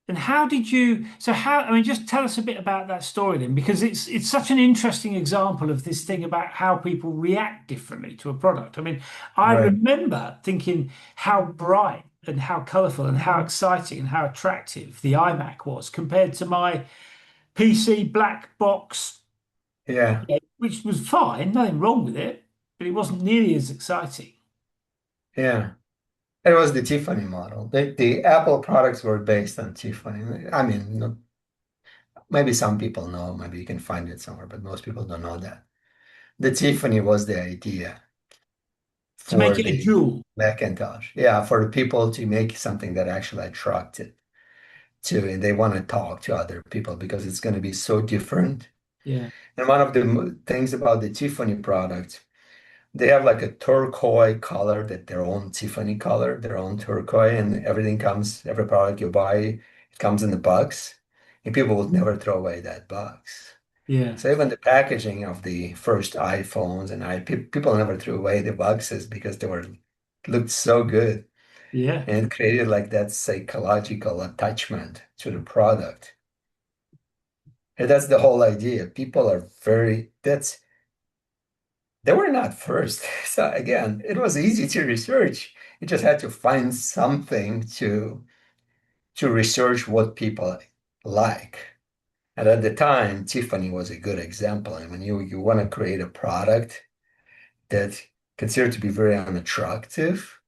And how did you, so how, I mean, just tell us a bit about that story then, because it's such an interesting example of this thing about how people react differently to a product. I mean, I Right. remember thinking how bright and how colorful and how exciting and how attractive the iMac was compared to my PC black box, Yeah, which was fine, nothing wrong with it, but it wasn't nearly as exciting. yeah. It was the Tiffany model. The Apple products were based on Tiffany. I mean, maybe some people know, maybe you can find it somewhere, but most people don't know that. The Tiffany was the idea To make for it a the jewel. Macintosh. Yeah, for the people to make something that actually attracted to, and they want to talk to other people because it's going to be so different. Yeah, And one of the things about the Tiffany product, they have like a turquoise color, that their own Tiffany color, their own turquoise, and everything comes, every product you buy, it comes in the box, and people would never throw away that box. yeah, So even the packaging of the first iPhones and people never threw away the boxes because they were looked so good yeah, and it created like that psychological attachment to the product. And that's the whole idea. People are very, that's they were not first. So again, it was easy to research. You just had to find something to research what people like. And at the time, Tiffany was a good example. I mean, you want to create a product that considered to be very unattractive.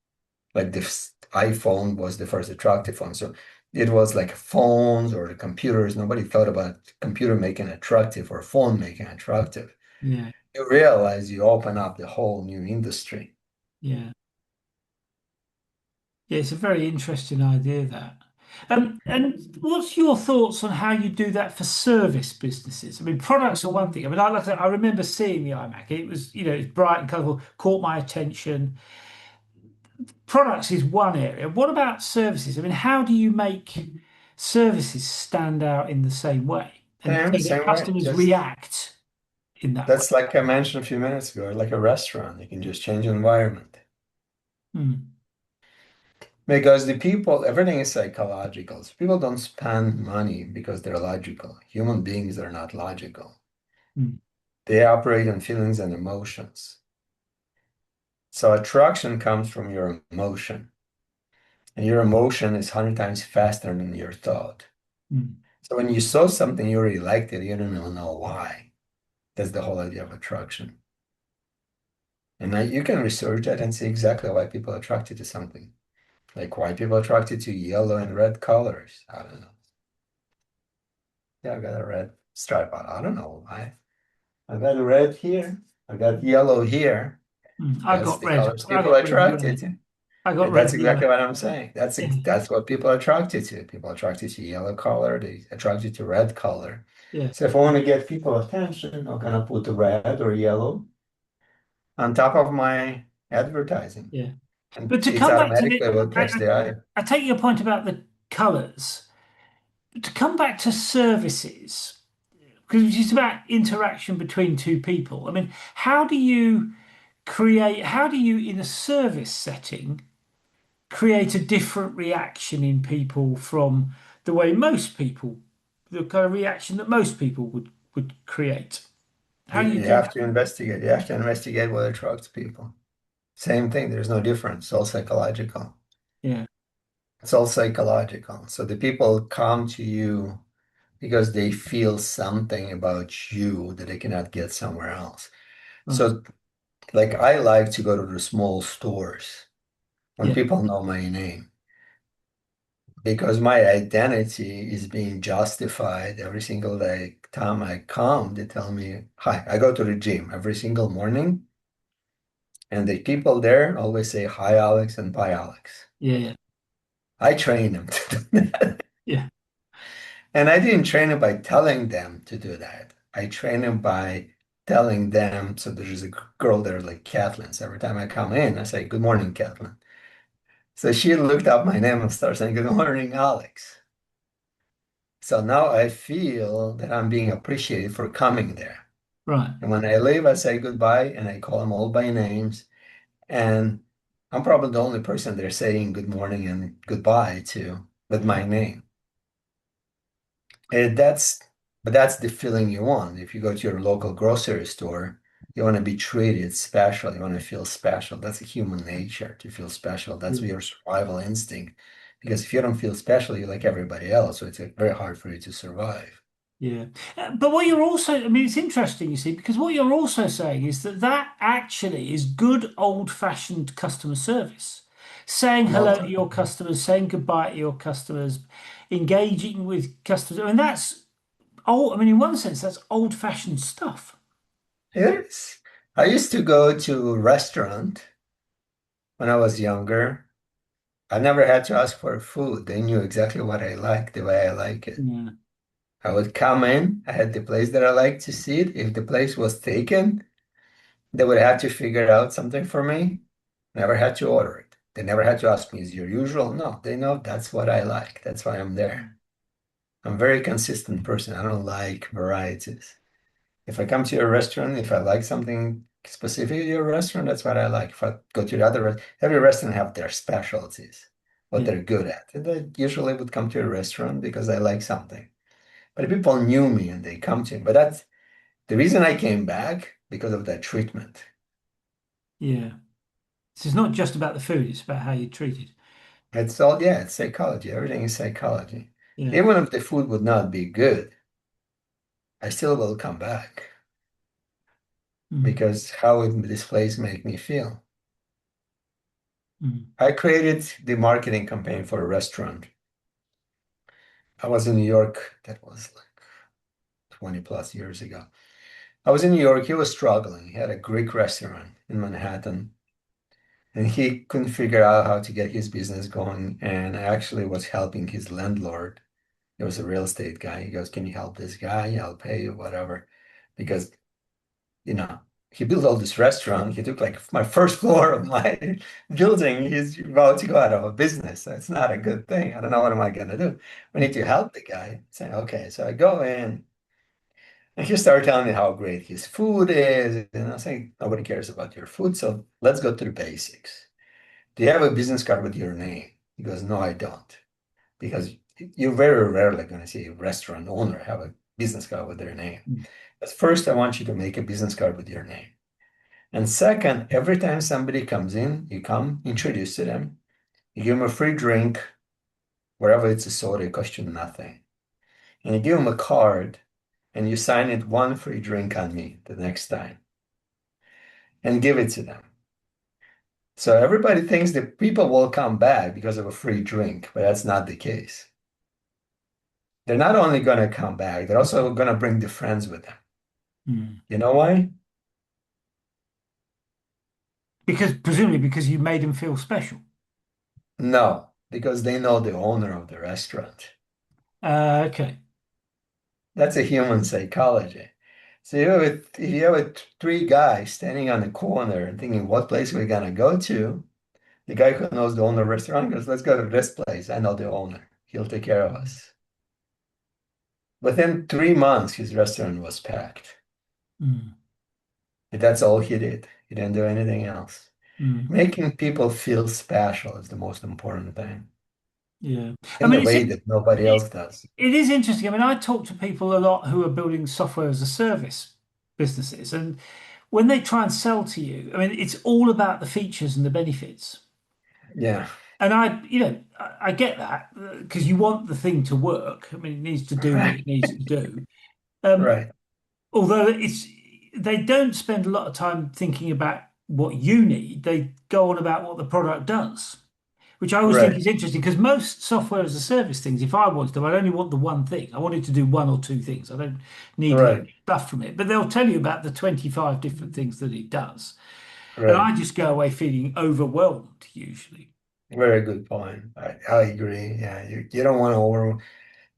Like this iPhone was the first attractive phone. So it was like phones or the computers. Nobody thought about computer making attractive or phone making attractive. yeah, You realize you open up the whole new industry. yeah. Yeah, it's a very interesting idea that. And what's your thoughts on how you do that for service businesses? I mean, products are one thing. I mean, I remember seeing the iMac. It was, it's bright and colourful, caught my attention. Products is one area. What about services? I mean, how do you make services stand out in the same way and so that Same way. customers Just react in that way? that's like I mentioned a few minutes ago, like a restaurant. You can just change the environment. Hmm. Because the people, everything is psychological. So people don't spend money because they're logical. Human beings are not logical. Hmm. They operate on feelings and emotions. So attraction comes from your emotion, and your emotion is 100 times faster than your thought. Hmm. So when you saw something, you really liked it, you don't even know why. That's the whole idea of attraction. And now you can research that and see exactly why people are attracted to something. Like why people are attracted to yellow and red colors. I don't know. Yeah, I got a red stripe on. I don't know why. I got a red here. I got yellow here. Hmm. I That's got the red. colors I people are got red and attracted yellow. to. I got And red that's and exactly yellow. what I'm saying. Yeah. That's what people are attracted to. People are attracted to yellow color. They attracted to red color. Yeah. So if I want to get people attention, I'm gonna put the red or yellow on top of my advertising, Yeah. and But to it's come back to the, automatically will catch the eye. I take your point about the colours. To come back to services, because it's about interaction between two people. I mean, how do you, in a service setting, create a different reaction in people from the way most people, the kind of reaction that most people would create? How do you You do have that? to investigate. You have to investigate what attracts people. Same thing. There's no difference. It's all psychological. Yeah. It's all psychological. So the people come to you because they feel something about you that they cannot get somewhere else. Right. So, like, I like to go to the small stores when Yeah. people know my name. because my identity is being justified every single day. Time I come, they tell me, hi. I go to the gym every single morning, and the people there always say, hi, Alex, and bye, Alex. Yeah, yeah, I train them to do that. yeah. And I didn't train them by telling them to do that. I train them by telling them. So there's a girl there like Kathleen. So every time I come in, I say, good morning, Kathleen. So she looked up my name and started saying, good morning, Alex. So now I feel that I'm being appreciated for coming there. Right. And when I leave, I say goodbye and I call them all by names. And I'm probably the only person they're saying good morning and goodbye to with Yeah, my name. And that's the feeling you want. If you go to your local grocery store, you want to be treated special. You want to feel special. That's a human nature to feel special. That's yeah. your survival instinct. Because if you don't feel special, you're like everybody else. So it's very hard for you to survive. Yeah. But what you're also, I mean, it's interesting, you see, because what you're also saying is that that actually is good old-fashioned customer service. Saying Well, hello to your customers, saying goodbye to your customers, engaging with customers. I mean, that's old. I mean, in one sense, that's old-fashioned stuff. it is. I used to go to a restaurant when I was younger. I never had to ask for food. They knew exactly what I like, the way I like it. Yeah. I would come in, I had the place that I like to sit. If the place was taken, they would have to figure out something for me. Never had to order it. They never had to ask me, is your usual? No, they know that's what I like. That's why I'm there. I'm a very consistent person. I don't like varieties. If I come to a restaurant, if I like something specific to a restaurant, that's what I like. If I go to the other, every restaurant have their specialties, what Yeah. they're good at. And I usually would come to a restaurant because I like something. But if people knew me and they come to me. But that's the reason I came back because of that treatment. Yeah. So it's not just about the food, it's about how you treat it. It's all, yeah, it's psychology. Everything is psychology. Yeah. Even if the food would not be good, I still will come back Mm. because how would this place make me feel? Mm. I created the marketing campaign for a restaurant. I was in New York, that was like 20 plus years ago. I was in New York, he was struggling. He had a Greek restaurant in Manhattan, and he couldn't figure out how to get his business going. And I actually was helping his landlord. He was a real estate guy. He goes, can you help this guy? I'll pay you, whatever. Because, you know, he built all this restaurant. He took like my first floor of my building. He's about to go out of a business. So it's not a good thing. I don't know what am I gonna do. We need to help the guy. Say, okay. So I go in and he started telling me how great his food is. And I was saying, nobody cares about your food. So let's go to the basics. Do you have a business card with your name? He goes, no, I don't. Because you're very rarely going to see a restaurant owner have a business card with their name. Mm. But first, I want you to make a business card with your name. And second, every time somebody comes in, you come, introduce to them, you give them a free drink, wherever it's a soda, it costs you nothing. And you give them a card and you sign it one free drink on me the next time and give it to them. So everybody thinks that people will come back because of a free drink, but that's not the case. They're not only going to come back, they're also going to bring their friends with them. Mm. You know why? Because presumably because you made him feel special. No, because they know the owner of the restaurant. Okay. That's a human psychology. So if you have three guys standing on the corner and thinking, what place we're gonna go to? The guy who knows the owner of the restaurant goes, let's go to this place. I know the owner. He'll take care of us. Within 3 months, his restaurant was packed. Mm. But that's all he did. He didn't do anything else. Mm. Making people feel special is the most important thing Yeah. I in a mean, way that nobody it, else does. it is interesting. I mean, I talk to people a lot who are building software as a service businesses, and when they try and sell to you, I mean, it's all about the features and the benefits. Yeah, And I get that because you want the thing to work. I mean, it needs to do what right, it needs to do. Um, right. although they don't spend a lot of time thinking about what you need. They go on about what the product does, which I always think Right, is interesting because most software as a service things, if I want to, I only want the one thing. I want it to do one or two things. I don't need loads right, of stuff from it. But they'll tell you about the 25 different things that it does. And right. I just go away feeling overwhelmed usually. Very good point. I agree. Yeah, you don't want to over.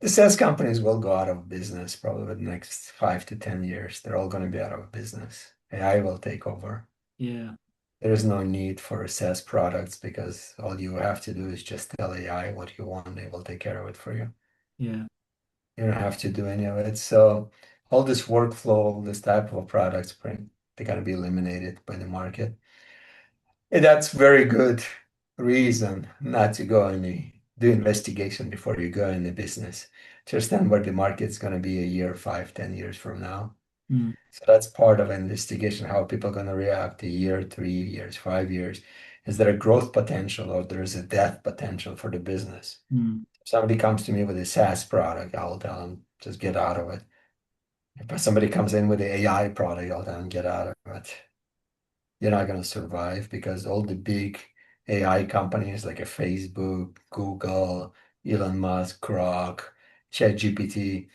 The SaaS companies will go out of business probably in the next 5 to 10 years. They're all going to be out of business. AI will take over. Yeah, There is no need for SaaS products because all you have to do is just tell AI what you want. They will take care of it for you. yeah, You don't have to do any of it. So all this workflow, this type of products, they're going to be eliminated by the market. And that's very good reason not to go and do investigation before you go in the business to understand where the market's going to be a year, 5, 10 years from now. mm, So that's part of investigation, how people are going to react a year, 3 years, 5 years. Is there a growth potential or there is a death potential for the business? mm, If somebody comes to me with a SaaS product, I'll tell them, just get out of it. If somebody comes in with an AI product, I'll tell them, get out of it. You're not going to survive because all the big AI companies like a Facebook, Google, Elon Musk, Grok, ChatGPT,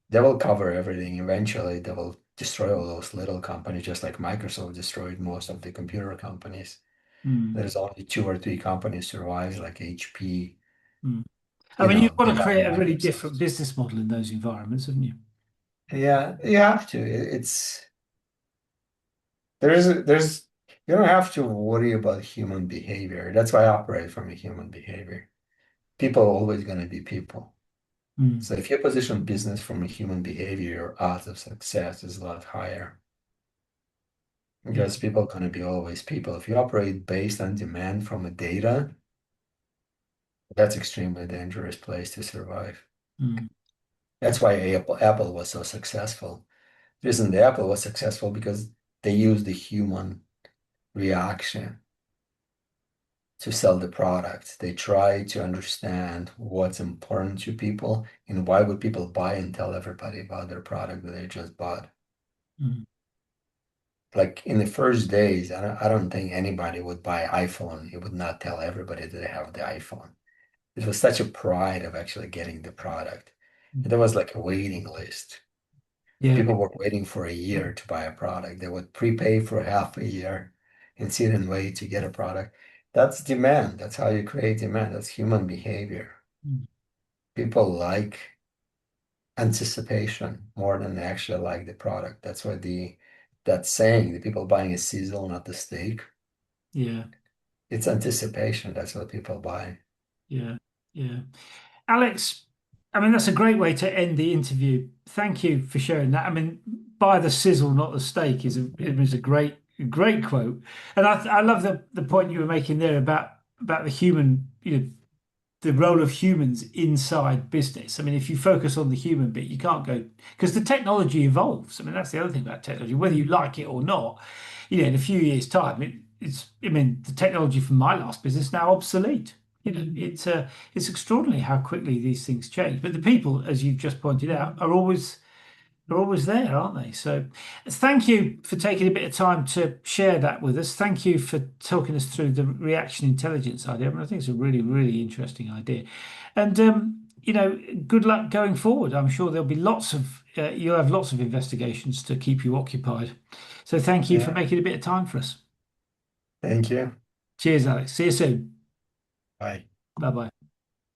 they will cover everything. Eventually, they will destroy all those little companies, just like Microsoft destroyed most of the computer companies. mm, There's only 2 or 3 companies survives, like HP. mm. I mean, you've got They to have create a really different Microsoft. business model in those environments, haven't you? Yeah, you have to. It's there's you don't have to worry about human behavior. That's why I operate from a human behavior. People are always going to be people. Mm, So if you position business from a human behavior, your odds of success is a lot higher yeah. because people are going to be always people. If you operate based on demand from a data, that's extremely dangerous place to survive. Mm, That's why Apple was so successful. The reason the Apple was successful because they used the human reaction to sell the product. They try to understand what's important to people and why would people buy and tell everybody about their product that they just bought. mm, Like in the first days, I don't think anybody would buy iPhone. It would not tell everybody that they have the iPhone. It was such a pride of actually getting the product. mm. And there was like a waiting list. Yeah. People were waiting for a year to buy a product. They would prepay for half a year and sit and wait to get a product. That's demand. That's how you create demand. That's human behavior. Mm, People like anticipation more than they actually like the product. That's why that saying, the people buying a sizzle, not the steak, yeah. it's anticipation. That's what people buy. Yeah. Yeah. Alex, I mean, that's a great way to end the interview. Thank you for sharing that. I mean, buy the sizzle, not the steak is a great quote. And I love the point you were making there about the human, the role of humans inside business. I mean, if you focus on the human bit, you can't go because the technology evolves. I mean, that's the other thing about technology, whether you like it or not, in a few years' time, I mean, the technology from my last business is now obsolete. It's extraordinary how quickly these things change. But the people, as you've just pointed out, are always there, aren't they? So thank you for taking a bit of time to share that with us. Thank you for talking us through the reaction intelligence idea. I mean, I think it's a really, really interesting idea. And, good luck going forward. I'm sure there'll be you'll have lots of investigations to keep you occupied. So thank you for Yeah. making a bit of time for us. Thank you. Cheers, Alex. See you soon. Bye. Bye bye.